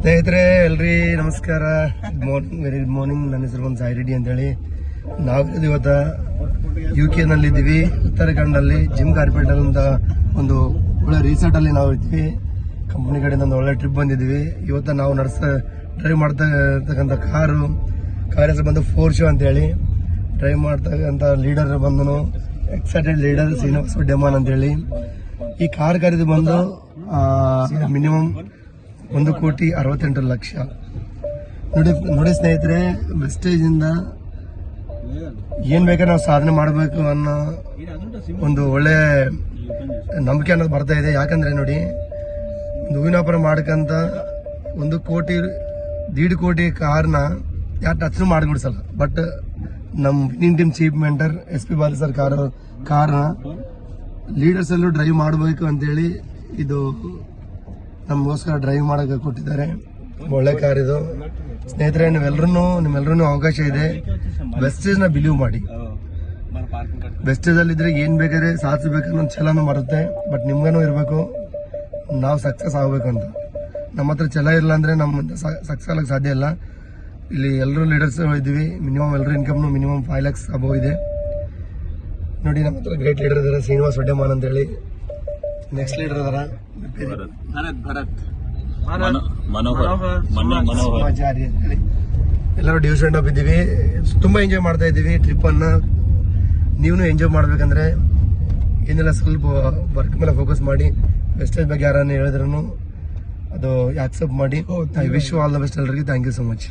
ಸ್ನೇಹಿತರೆ ಎಲ್ರಿ ನಮಸ್ಕಾರ. Good morning, very good morning. ನನ್ನ ಹೆಸರು ಒಂದು ಸಾಯಿ ರೆಡ್ಡಿ ಅಂತೇಳಿ. ನಾವು ಇವತ್ತು UK ನಲ್ಲಿದ್ದೀವಿ, ಉತ್ತರಾಖಂಡಲ್ಲಿ ಜಿಮ್ ಕಾರ್ಪೆಟ್ ಅಂತ ಒಂದು ಒಳ್ಳೆ ರಿಸಾರ್ಟ್ ಅಲ್ಲಿ ನಾವು ಇರ್ತೀವಿ. ಕಂಪನಿ ಕಡೆಯಿಂದ ಒಂದು ಒಳ್ಳೆ ಟ್ರಿಪ್ ಬಂದಿದ್ದೀವಿ. ಇವತ್ತು ನಾವು ಡ್ರೈವ್ ಮಾಡ್ತಾ ಇರ್ತಕ್ಕಂಥ ಕಾರು ಹೆಸರು ಬಂದು ಫೋರ್ಶೋ ಅಂತೇಳಿ. ಡ್ರೈವ್ ಮಾಡ್ತಕ್ಕಂಥ ಲೀಡರ್ ಬಂದನು ಎಕ್ಸೈಟೆಡ್ ಲೀಡರ್ ಶ್ರೀನಿವಾಸ್ ಡೆಮಾನ್ ಅಂತೇಳಿ. ಈ ಕಾರ್ ಖರೀದಿ ಬಂದು ಮಿನಿಮಮ್ 1,68,00,000. ನೋಡಿ ಸ್ನೇಹಿತರೆ, ವೆಸ್ಟೇಜ್ ಇಂದ ಏನ್ ಬೇಕಾದ್ರೆ ನಾವು ಸಾಧನೆ ಮಾಡಬೇಕು ಅನ್ನೋ ಒಂದು ಒಳ್ಳೆ ನಂಬಿಕೆ ಅನ್ನೋದು ಬರ್ತಾ ಇದೆ. ಯಾಕಂದ್ರೆ ನೋಡಿ, ಒಂದು ಹೂವಿನ ವ್ಯಾಪಾರ ಮಾಡ್ಕಂತ 1,1,5 ಕೋಟಿ ಕಾರ್ನ ಯಾರು ಟಚ್ ಮಾಡಿಬಿಡ್ಸಲ್ಲ. ಬಟ್ ನಮ್ಮ winning team chief mentor SP ಬಾಲಿ ಸರ್ ಕಾರ್ನ ಲೀಡರ್ಸ್ ಎಲ್ಲೂ ಡ್ರೈವ್ ಮಾಡಬೇಕು ಅಂತೇಳಿ ಇದು ನಮಗೋಸ್ಕರ ಡ್ರೈವ್ ಮಾಡಕ್ಕೆ ಕೊಟ್ಟಿದ್ದಾರೆ. ಒಳ್ಳೆ ಕಾರ್ ಇದು ಸ್ನೇಹಿತರೆ. ನಿಮ್ಮೆಲ್ಲರೂ ಅವಕಾಶ ಇದೆ. ವೆಸ್ಟೇಜ್ ನ ಬಿಲೀವ್ ಮಾಡಿ. ವೆಸ್ಟೇಜ್ ಅಲ್ಲಿ ಇದ್ರೆ ಏನ್ ಬೇಕಾದ್ರೆ ಸಾಧಿಸಬೇಕನ್ನೋ ಛಲನೂ ಬರುತ್ತೆ. ಬಟ್ ನಿಮ್ಗನೂ ಇರಬೇಕು, ನಾವು ಸಕ್ಸಸ್ ಆಗ್ಬೇಕು ಅಂತ. ನಮ್ಮ ಹತ್ರ ಛಲ ಇಲ್ಲ ಅಂದ್ರೆ ನಮ್ಮ ಸಕ್ಸಸ್ ಆಗಕ್ಕೆ ಸಾಧ್ಯ ಇಲ್ಲ. ಇಲ್ಲಿ ಎಲ್ಲರೂ ಲೀಡರ್ಸ್ ಇದ್ದೀವಿ. ಮಿನಿಮಮ್ ಎಲ್ಲರೂ ಇನ್ಕಮ್ ಮಿನಿಮಮ್ 5 lakhs ಅಬೌವ್ ಇದೆ. ನೋಡಿ, ನಮ್ಮ ಹತ್ರ ಗ್ರೇಟ್ ಲೀಡರ್ ಇದಾರೆ, ಶ್ರೀನಿವಾಸ್ ಡೆಮಾನ್ ಅಂತ ಹೇಳಿ. ನೆಕ್ಸ್ಟ್ ಲೀಡರ್ ಇದಾರ ಸಮಾಚಾರಿ ಅಂತ ಹೇಳಿ. ಎಲ್ಲರೂ ಡಿವಿಷನ್ ಅಪ್ ಇದ್ದೀವಿ. ತುಂಬಾ ಎಂಜಾಯ್ ಮಾಡ್ತಾ ಇದ್ದೀವಿ ಟ್ರಿಪ್ ಅನ್ನ. ನೀವು ಎಂಜಾಯ್ ಮಾಡ್ಬೇಕಂದ್ರೆ ಏನೆಲ್ಲ ಸ್ವಲ್ಪ ವರ್ಕ್ ಮೇಲೆ ಫೋಕಸ್ ಮಾಡಿ. ವೆಸ್ಟೇಜ್ ಬಗ್ಗೆ ಯಾರನ್ನ ಹೇಳಿದ್ರು ಅದು ಆಕ್ಸೆಪ್ಟ್ ಮಾಡಿ. I wish you all the best ಎಲ್ಲರಿಗೆ. Thank you so much.